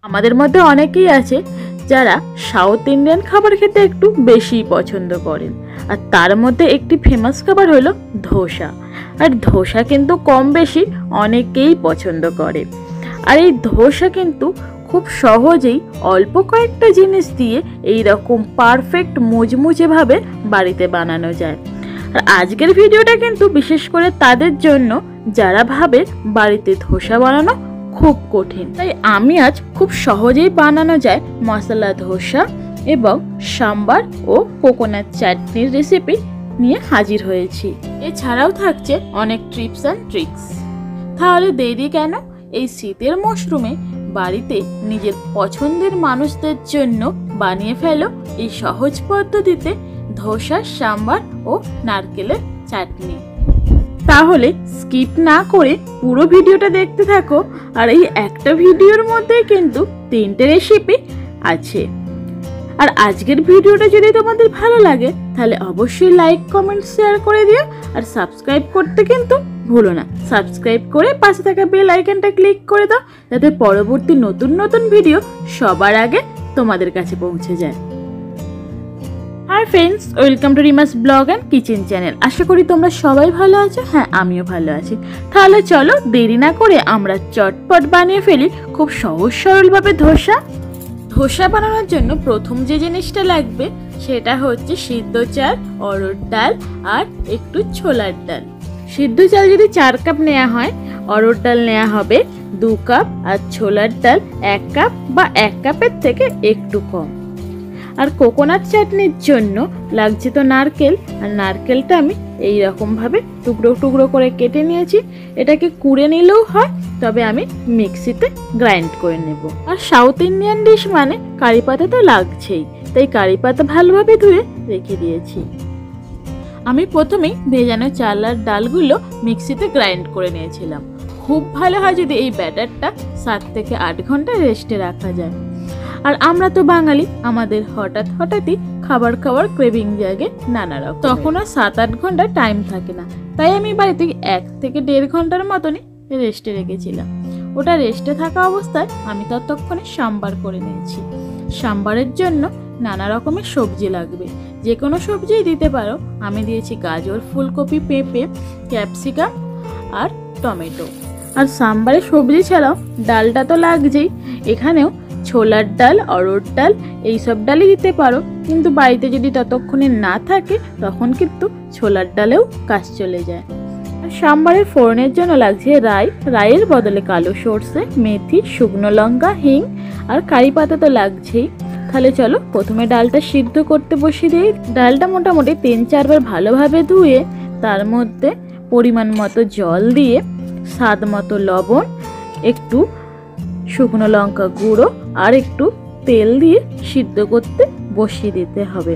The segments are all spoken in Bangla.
আমাদের মধ্যে অনেকেই আছে যারা সাউথ ইন্ডিয়ান খাবার খেতে একটু বেশি পছন্দ করেন, আর তার মধ্যে একটি ফেমাস খাবার হলো ধোসা। আর ধোসা কিন্তু কম বেশি অনেকেই পছন্দ করে। আর এই ধোসা কিন্তু খুব সহজেই অল্প কয়েকটা জিনিস দিয়ে এই রকম পারফেক্ট মুচমুচেভাবে বাড়িতে বানানো যায়। আর আজকের ভিডিওটা কিন্তু বিশেষ করে তাদের জন্য যারা ভাবে বাড়িতে ধোসা বানানো খুব কঠিন। তাই আমি আজ খুব সহজেই বানানো যায় মশলা ধোসা এবং সাম্বার ও কোকোনাট চাটনির রেসিপি নিয়ে হাজির হয়েছি। এছাড়াও থাকছে অনেক টিপস অ্যান্ড ট্রিক্স। তাহলে দেরি কেন, এই শীতের মরশুমে বাড়িতে নিজের পছন্দের মানুষদের জন্য বানিয়ে ফেলো এই সহজ পদ্ধতিতে ধোসা, সাম্বার ও নারকেলের চাটনি। তাহলে স্কিপ না করে পুরো ভিডিওটা দেখতে থাকো। আর এই একটা ভিডিওর মধ্যে কিন্তু 3টে রেসিপি আছে। আর আজকের ভিডিওটা যদি তোমাদের ভালো লাগে তাহলে অবশ্যই লাইক, কমেন্ট, শেয়ার করে দিও। আর সাবস্ক্রাইব করতে কিন্তু ভুলো না। সাবস্ক্রাইব করে পাশে থাকা বেল আইকনটা ক্লিক করে দাও, যাতে পরবর্তী নতুন নতুন ভিডিও সবার আগে তোমাদের কাছে পৌঁছে যায়। Hi friends, welcome to Rima's blog and kitchen channel. আশা করি তোমরা সবাই ভালো আছো। হ্যাঁ, আমিও ভালো আছি। তাহলে চলো দেরি না করে আমরা চটপট বানিয়ে ফেলি খুব সহজ সরলভাবে ধোসা। ধোসা বানানোর জন্য প্রথম যে জিনিসটা লাগবে সেটা হচ্ছে সিদ্ধ চাল, অড়হর ডাল আর একটু ছোলার ডাল। সিদ্ধ চাল যদি 4 কাপ নেওয়া হয়, অড়হর ডাল নেওয়া হবে 2 কাপ, আর ছোলার ডাল 1 কাপ বা 1 কাপের থেকে একটু কম। আর কোকোনাট চাটনির জন্য লাগছে তো নারকেল, আর নারকেলটা আমি এই রকম ভাবে টুকরো টুকরো করে কেটে নিয়েছি। এটাকে কুড়ে নিলেও হয়, তবে আমি মিক্সিতে গ্রাইন্ড করে নেব। আর সাউথ ইন্ডিয়ান ডিশ মানে কারি পাতা তো লাগছেই, তাই কারি পাতা ভালোভাবে ধুয়ে রেখে দিয়েছি। আমি প্রথমেই ভেজানো চাল আর ডালগুলো মিক্সিতে গ্রাইন্ড করে নিয়েছিলাম। খুব ভালো হয় যদি এই ব্যাটারটা 7 থেকে 8 ঘন্টা রেস্টে রাখা যায়। আর আমরা তো বাঙালি, আমাদের হঠাৎই খাবার খাওয়ার ক্রেভিং জাগে নানা রকম, তখন আর 7-8 ঘন্টা টাইম থাকে না। তাই আমি বাড়িতে 1 থেকে 1.5 ঘন্টার মতনই রেস্টে রেখেছিলাম। ওটা রেস্টে থাকা অবস্থায় আমি ততক্ষণে সাম্বার করে নিয়েছি। সাম্বারের জন্য নানা রকমের সবজি লাগবে, যে কোনো সবজিই দিতে পারো। আমি দিয়েছি গাজর, ফুলকপি, পেঁপে, ক্যাপসিকাম আর টমেটো। আর সাম্বারের সবজি ছাড়াও ডালটা তো লাগছেই। এখানেও ছোলার ডাল, অড়হর ডাল এইসব ডালই দিতে পারো, কিন্তু বাড়িতে যদি ততক্ষণে না থাকে তখন কিন্তু ছোলার ডালেও কাজ চলে যায়। আর সাম্বারের ফোড়নের জন্য লাগছে রাই, রাইয়ের বদলে কালো সর্ষে, মেথি, শুকনো লঙ্কা, হিং আর কারি পাতা তো লাগছেই। তাহলে চলো প্রথমে ডালটা সিদ্ধ করতে বসিয়ে দিই। ডালটা মোটামুটি 3-4 বার ভালোভাবে ধুয়ে তার মধ্যে পরিমাণ মতো জল দিয়ে, স্বাদ মতো লবণ, একটু শুকনো লঙ্কা গুঁড়ো আর একটু তেল দিয়ে সিদ্ধ করতে বসিয়ে দিতে হবে।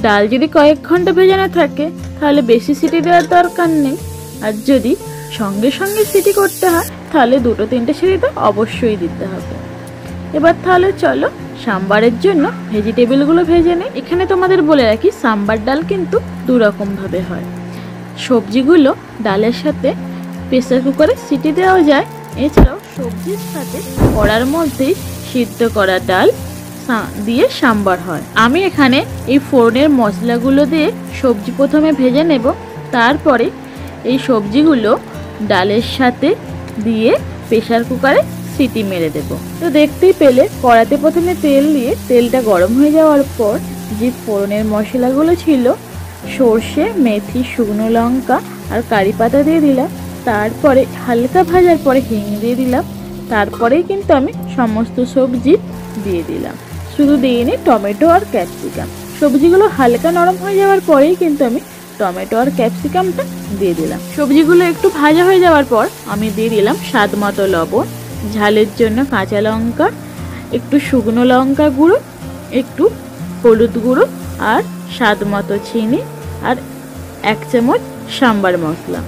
ডাল যদি কয়েক ঘন্টা ভেজানো থাকে তাহলে বেশি সিটি দেওয়ার দরকার নেই। আর যদি সঙ্গে সঙ্গে সিটি করতে হয় তাহলে 2-3টে সিটি তো অবশ্যই দিতে হবে। এবার তাহলে চলো সাম্বারের জন্য ভেজিটেবলগুলো ভেজে নেই। এখানে তোমাদের বলে রাখি, সাম্বার ডাল কিন্তু 2 রকম ভাবে হয়। সবজিগুলো ডালের সাথে প্রেসার কুকারে সিটি দেওয়া যায়। এছাড়াও সবজির সাথে কড়ার মধ্যেই সিদ্ধ করা ডাল দিয়ে সাম্বার হয়। আমি এখানে এই ফোড়নের মশলাগুলো দিয়ে সবজি প্রথমে ভেজে নেব, তারপরে এই সবজিগুলো ডালের সাথে দিয়ে প্রেসার কুকারে সিটি মেরে দেব। তো দেখতেই পেলে কড়াতে প্রথমে তেল দিয়ে তেলটা গরম হয়ে যাওয়ার পর যে ফোড়নের মশলাগুলো ছিল, সর্ষে, মেথি, শুকনো লঙ্কা আর কারি পাতা দিয়ে দিলাম। তারপরে হালকা ভাজার পরে হিং দিয়ে দিলাম। তারপরেই কিন্তু আমি সমস্ত সবজি দিয়ে দিলাম, শুধু দিইনি টমেটো আর ক্যাপসিকাম। সবজিগুলো হালকা নরম হয়ে যাওয়ার পরেই কিন্তু আমি টমেটো আর ক্যাপসিকামটা দিয়ে দিলাম। সবজিগুলো একটু ভাজা হয়ে যাওয়ার পর আমি দিয়ে দিলাম স্বাদ মতো লবণ, ঝালের জন্য কাঁচা লঙ্কা, একটু শুকনো লঙ্কা গুঁড়ো, একটু হলুদ গুঁড়ো আর স্বাদ মতো চিনি আর 1 চামচ সাম্বার মশলা।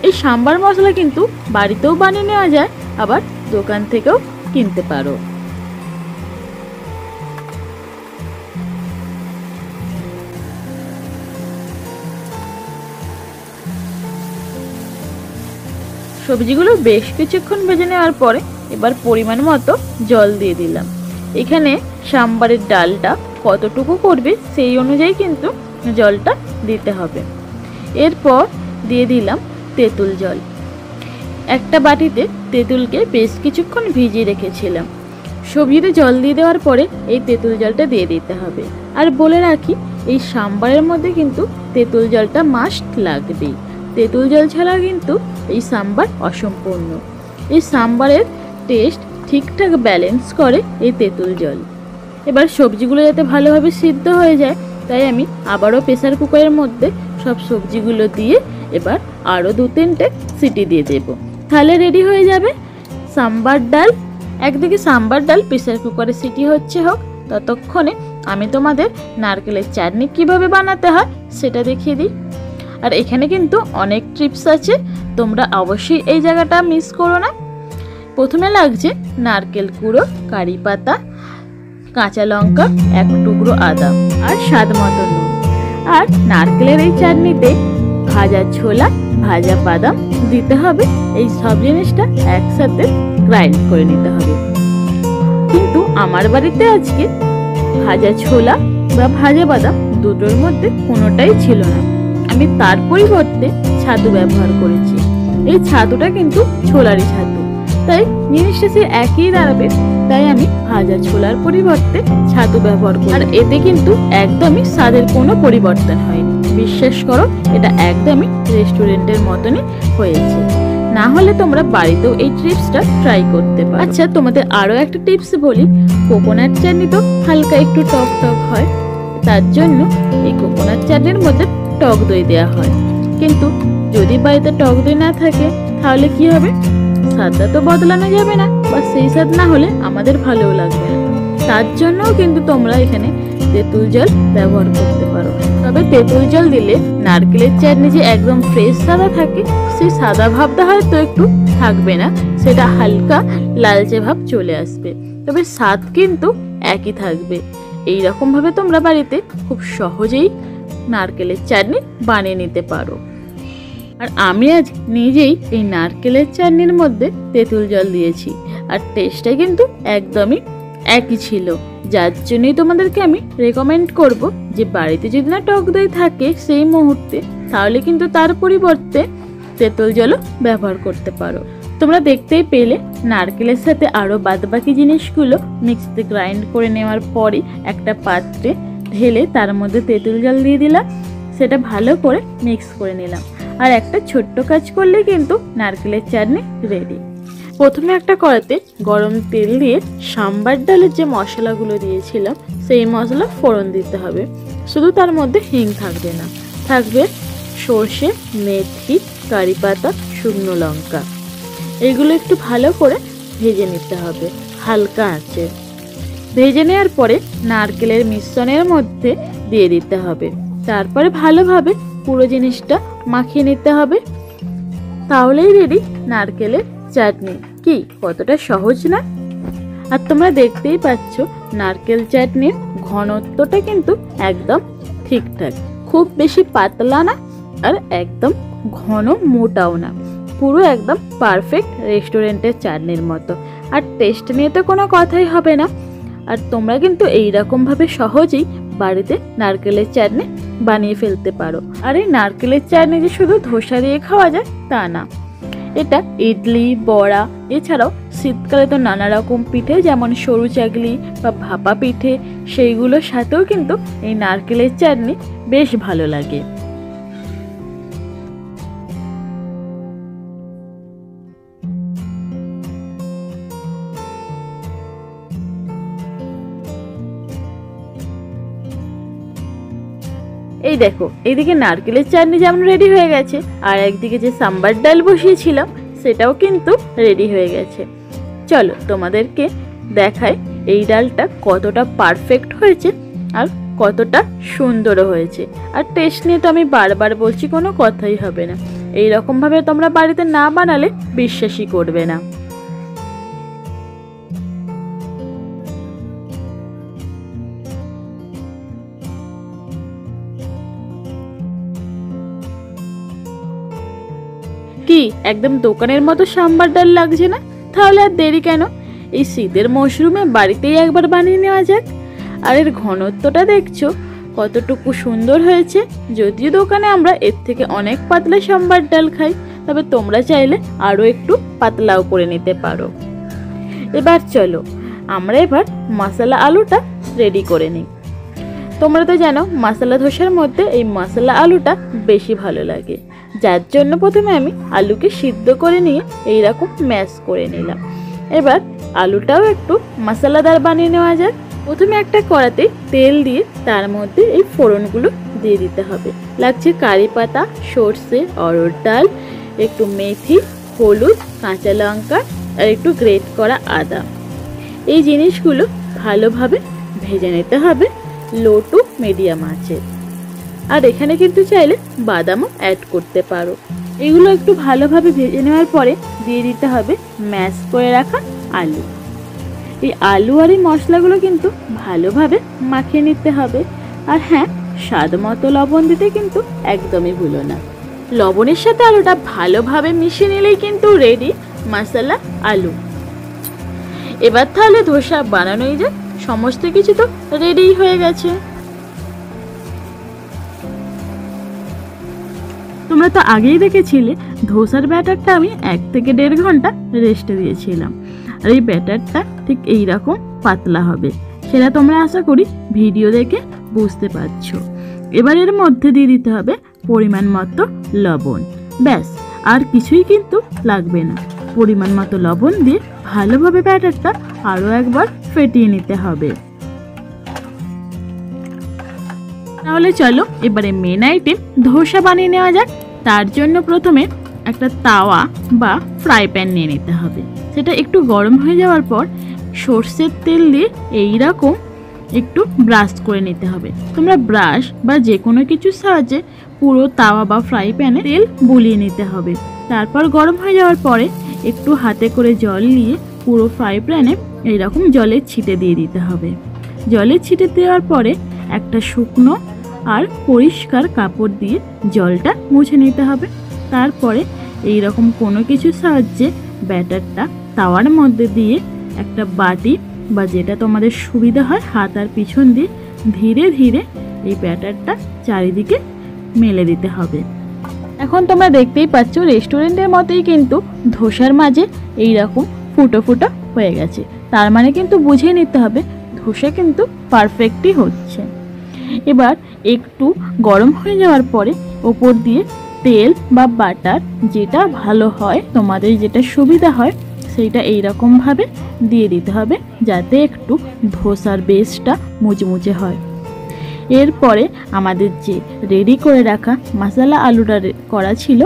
এই সাম্বার মশলা কিন্তু বাড়িতেও বানিয়ে নেওয়া যায়, আবার দোকান থেকেও কিনতে পারো। সবজিগুলো বেশ কিছুক্ষণ ভেজে নেওয়ার পরে এবার পরিমাণ মতো জল দিয়ে দিলাম। এখানে সাম্বারের ডালটা কতটুকু করবে সেই অনুযায়ী কিন্তু জলটা দিতে হবে। এরপর দিয়ে দিলাম তেঁতুল জল। একটা বাটিতে তেঁতুলকে বেশ কিছুক্ষণ ভিজিয়ে রেখেছিলাম। সবজিতে জল দিয়ে দেওয়ার পরে এই তেঁতুল জলটা দিয়ে দিতে হবে। আর বলে রাখি, এই সাম্বারের মধ্যে কিন্তু তেঁতুল জলটা মাস্ট লাগবেই। তেঁতুল জল ছাড়া কিন্তু এই সাম্বার অসম্পূর্ণ। এই সাম্বারের টেস্ট ঠিকঠাক ব্যালেন্স করে এই তেঁতুল জল। এবার সবজিগুলো যাতে ভালোভাবে সিদ্ধ হয়ে যায়, তাই আমি আবারও প্রেসার কুকারের মধ্যে সব সবজিগুলো দিয়ে এবার আরও 2-3টে সিটি দিয়ে দেব। তাহলে রেডি হয়ে যাবে সাম্বার ডাল। একদিকে সাম্বার ডাল প্রেসার কুকারে সিটি হচ্ছে হোক, ততক্ষণে আমি তোমাদের নারকেলের চাটনি কিভাবে বানাতে হয় সেটা দেখিয়ে দিই। আর এখানে কিন্তু অনেক টিপস আছে, তোমরা অবশ্যই এই জায়গাটা মিস করো না। প্রথমে লাগছে নারকেল কুড়ো, কারি পাতা, কাঁচা লঙ্কা, 1 টুকরো আদা আর স্বাদ মতো নুন। আর নারকেলের এই চাটনিতে ভাজা ছোলা, ভাজা বাদাম দিতে হবে। এই সব জিনিসটা একসাথে গ্রাইন্ড করে নিতে হবে। কিন্তু আমার বাড়িতে আজকে ভাজা ছোলা বা ভাজা বাদাম দুটোর মধ্যে কোনোটাই ছিল না। আমি তার পরিবর্তে ছাতু ব্যবহার করেছি। এই ছাতুটা কিন্তু ছোলারই ছাতু, তাই জিনিসটা সে একই দাঁড়াবে। তাই আমি ভাজা ছোলার পরিবর্তে ছাতু ব্যবহার করি। আর এতে কিন্তু একদমই স্বাদের কোনো পরিবর্তন হয়নি। বিশ্বাস করো, এটা একদমই রেস্টুরেন্টের মতনই হয়েছে। না হলে তোমরা বাড়িতেও এই টিপসটা ট্রাই করতে পারো। আচ্ছা, তোমাদের আরও একটা টিপস বলি। কোকোনাট চাটনি তো হালকা একটু টক টক হয়, তার জন্য এই কোকোনাট চাটনির মধ্যে টক দই দেওয়া হয়। কিন্তু যদি বাড়িতে টক দই না থাকে তাহলে কি হবে? স্বাদটা তো বদলানো যাবে না, বা সেই স্বাদ না হলে আমাদের ভালোও লাগবে না। তার জন্যও কিন্তু তোমরা এখানে তেঁতুল জল ব্যবহার করতে পারো। তবে তেঁতুল জল দিলে নারকেলের চাটনি যে একদম ফ্রেশ সাদা থাকে, সেই সাদা ভাবটা হয়তো একটু থাকবে না, সেটা হালকা লালচে ভাব চলে আসবে। তবে স্বাদ কিন্তু একই থাকবে। এই রকম ভাবে তোমরা বাড়িতে খুব সহজেই নারকেলের চাটনি বানিয়ে নিতে পারো। আর আমি আজ নিজেই এই নারকেলের চাটনির মধ্যে তেঁতুল জল দিয়েছি, আর টেস্টটা কিন্তু একদমই একই ছিল। যার জন্যই তোমাদেরকে আমি রেকমেন্ড করব যে বাড়িতে যদি না টক দই থাকে সেই মুহূর্তে, তাহলে কিন্তু তার পরিবর্তে তেঁতুল জলও ব্যবহার করতে পারো। তোমরা দেখতেই পেলে নারকেলের সাথে আরও বাদবাকি জিনিসগুলো মিক্সিতে গ্রাইন্ড করে নেওয়ার পরে একটা পাত্রে ঢেলে তার মধ্যে তেঁতুল জল দিয়ে দিলাম। সেটা ভালো করে মিক্স করে নিলাম। আর একটা ছোট্ট কাজ করলে কিন্তু নারকেলের চাটনি রেডি। প্রথমে একটা কড়াইতে গরম তেল দিয়ে সাম্বার ডালের যে মশলাগুলো দিয়েছিলাম সেই মশলা ফোড়ন দিতে হবে। শুধু তার মধ্যে হিং থাকবে না, থাকবে সর্ষে, মেথি, কারি পাতা, শুকনো লঙ্কা। এগুলো একটু ভালো করে ভেজে নিতে হবে হালকা আঁচে। ভেজে নেওয়ার পরে নারকেলের মিশ্রণের মধ্যে দিয়ে দিতে হবে। তারপরে ভালোভাবে পুরো জিনিসটা মাখিয়ে নিতে হবে। তাহলেই রেডি নারকেলের চাটনি। কি কতটা সহজ না? আর তোমরা দেখতেই পাচ্ছ নারকেল চাটনির ঘনত্বটা কিন্তু একদম ঠিকঠাক, খুব বেশি পাতলা না আর একদম ঘন মোটাও না, পুরো একদম পারফেক্ট রেস্টুরেন্টের চাটনির মতো। আর টেস্ট নিয়ে তো কোনো কথাই হবে না। আর তোমরা কিন্তু এইরকমভাবে সহজেই বাড়িতে নারকেলের চাটনি বানিয়ে ফেলতে পারো। আর এই নারকেলের চাটনি যে শুধু ধোসা দিয়ে খাওয়া যায় তা না, এটা ইডলি, বড়া, এছাড়াও শীতকালে তো নানা রকম পিঠে যেমন সরু চাগলি বা ভাপা পিঠে, সেইগুলোর সাথেও কিন্তু এই নারকেলের চাটনি বেশ ভালো লাগে। এই দেখো, এইদিকে নারকেলের চাটনি যেমন রেডি হয়ে গেছে, আর একদিকে যে সাম্বার ডাল বসিয়েছিলাম সেটাও কিন্তু রেডি হয়ে গেছে। চলো তোমাদেরকে দেখাই এই ডালটা কতটা পারফেক্ট হয়েছে আর কতটা সুন্দরও হয়েছে। আর টেস্ট নিয়ে তো আমি বারবার বলছি, কোনো কথাই হবে না। এই রকমভাবে তোমরা বাড়িতে না বানালে বিশ্বাসই করবে না। কি একদম দোকানের মতো সাম্বার ডাল লাগছে না? তাহলে আর দেরি কেন, এই শীতের মশরুমে বাড়িতেই একবার বানিয়ে নেওয়া যাক। আর এর ঘনত্বটা দেখছো কতটুকু সুন্দর হয়েছে। যদিও দোকানে আমরা এর থেকে অনেক পাতলা সাম্বার ডাল খাই, তবে তোমরা চাইলে আরও একটু পাতলাও করে নিতে পারো। এবার চলো আমরা এবার মশলা আলুটা রেডি করে নিই। তোমরা তো জানো মশলা ধোসার মধ্যে এই মশলা আলুটা বেশি ভালো লাগে, যার জন্য প্রথমে আমি আলুকে সিদ্ধ করে নিয়ে এইরকম ম্যাশ করে নিলাম। এবার আলুটাও একটু মশলাদার বানিয়ে নেওয়া যাক। প্রথমে একটা কড়াতে তেল দিয়ে তার মধ্যে এই ফোড়নগুলো দিয়ে দিতে হবে। লাগছে কারি পাতা, সর্ষে, অরহর ডাল, একটু মেথি, হলুদ, কাঁচা লঙ্কা আর একটু গ্রেট করা আদা। এই জিনিসগুলো ভালোভাবে ভেজে নিতে হবে লো টু মিডিয়াম আঁচে। আর এখানে কিন্তু চাইলে বাদামও অ্যাড করতে পারো। এগুলো একটু ভালোভাবে ভেজে নেওয়ার পরে দিয়ে দিতে হবে ম্যাশ করে রাখা আলু। এই আলু আর এই মশলাগুলো কিন্তু ভালোভাবে মাখিয়ে নিতে হবে। আর হ্যাঁ, স্বাদ মতো লবণ দিতে কিন্তু একদমই ভুলো না। লবণের সাথে আলুটা ভালোভাবে মিশিয়ে নিলেই কিন্তু রেডি মশলা আলু। এবার তাহলে ধোসা বানানোই যায়। সমস্ত কিছু তো রেডি হয়ে গেছে। তোমরা তো আগেই দেখেছিলে ধোসার ব্যাটারটা আমি 1 থেকে 1.5 ঘন্টা রেস্টে দিয়েছিলাম। আর এই ব্যাটারটা ঠিক এইরকম পাতলা হবে, সেটা তোমরা আশা করি ভিডিও দেখে বুঝতে পারছো। এবার এর মধ্যে দিয়ে দিতে হবে পরিমাণ মতো লবণ। ব্যাস, আর কিছুই কিন্তু লাগবে না। পরিমাণ মতো লবণ দিয়ে ভালোভাবে ব্যাটারটা আরও একবার ফেটিয়ে নিতে হবে। তাহলে চলো এবারে মেন আইটেম ধোসা বানিয়ে নেওয়া যাক। তার জন্য প্রথমে একটা তাওয়া বা ফ্রাই প্যান নিয়ে নিতে হবে। সেটা একটু গরম হয়ে যাওয়ার পর সর্ষের তেল দিয়ে এইরকম একটু ব্রাশ করে নিতে হবে। তোমরা ব্রাশ বা যে কোনো কিছুর সাহায্যে পুরো তাওয়া বা ফ্রাই প্যানে তেল বুলিয়ে নিতে হবে। তারপর গরম হয়ে যাওয়ার পরে একটু হাতে করে জল নিয়ে পুরো ফ্রাই প্যানে এইরকম জলের ছিটে দিয়ে দিতে হবে। জলের ছিটে দেওয়ার পরে একটা শুকনো আর পরিষ্কার কাপড় দিয়ে জলটা মুছে নিতে হবে। তারপরে এইরকম কোনো কিছুর সাহায্যে ব্যাটারটা তাওয়ার মধ্যে দিয়ে একটা বাটি বা যেটা তোমাদের সুবিধা হয় হাত আর পিছন দিয়ে ধীরে ধীরে এই ব্যাটারটা চারিদিকে মেলে দিতে হবে। এখন তোমরা দেখতেই পাচ্ছ রেস্টুরেন্টের মতোই কিন্তু ধোসার মাঝে এইরকম ফুটো ফুটো হয়ে গেছে। তার মানে কিন্তু বুঝে নিতে হবে ধোসা কিন্তু পারফেক্টই হচ্ছে। এবার একটু গরম হয়ে যাওয়ার পরে ওপর দিয়ে তেল বা বাটার যেটা ভালো হয়, তোমাদের যেটা সুবিধা হয় সেইটা এইরকমভাবে দিয়ে দিতে হবে, যাতে একটু ধোসার বেসটা মুচমুচে হয়। এরপরে আমাদের যে রেডি করে রাখা মশলা আলুটা করা ছিল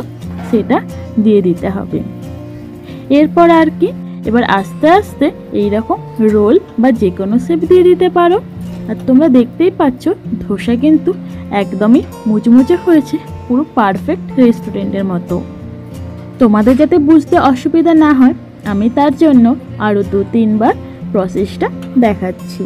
সেটা দিয়ে দিতে হবে। এরপর আর কি, এবার আস্তে আস্তে এইরকম রোল বা যে কোনো শেপ দিয়ে দিতে পারো। আর তোমরা দেখতেই পাচ্ছ ধোসা কিন্তু একদমই মুচমুচে হয়েছে, পুরো পারফেক্ট রেস্টুরেন্টের মতো। তোমাদের যাতে বুঝতে অসুবিধা না হয় আমি তার জন্য আরও 2-3 বার প্রসেসটা দেখাচ্ছি।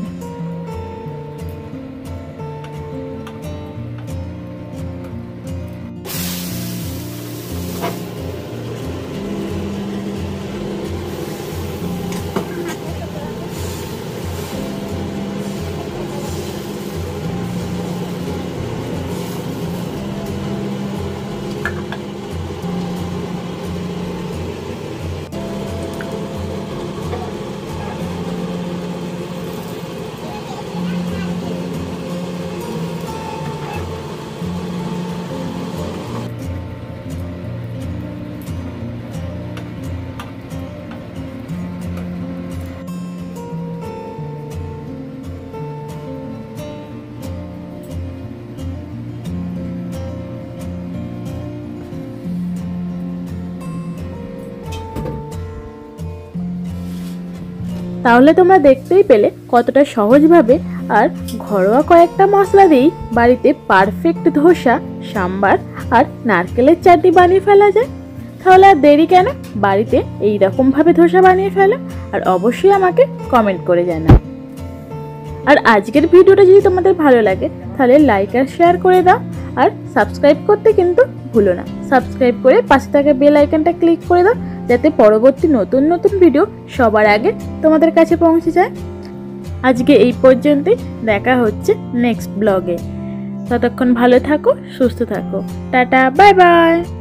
তাহলে তোমরা দেখতেই পেলে কতটা সহজভাবে আর ঘরোয়া কয়েকটা মশলা দিয়েই বাড়িতে পারফেক্ট ধোসা, সাম্বার আর নারকেলের চাটনি বানিয়ে ফেলা যায়। তাহলে আর দেরি কেন, বাড়িতে এইরকমভাবে ধোসা বানিয়ে ফেলো আর অবশ্যই আমাকে কমেন্ট করে জানাও। আর আজকের ভিডিওটা যদি তোমাদের ভালো লাগে তাহলে লাইক আর শেয়ার করে দাও, আর সাবস্ক্রাইব করতে কিন্তু ভুলো না। সাবস্ক্রাইব করে পাশে থাকা বেল আইকনটা ক্লিক করে দাও, যাতে পরবর্তী নতুন নতুন ভিডিও সবার আগে তোমাদের কাছে পৌঁছে যায়। আজকে এই পর্যন্তই, দেখা হচ্ছে নেক্সট ব্লগে। ততক্ষণ ভালো থাকো, সুস্থ থাকো, টাটা, বাই বাই।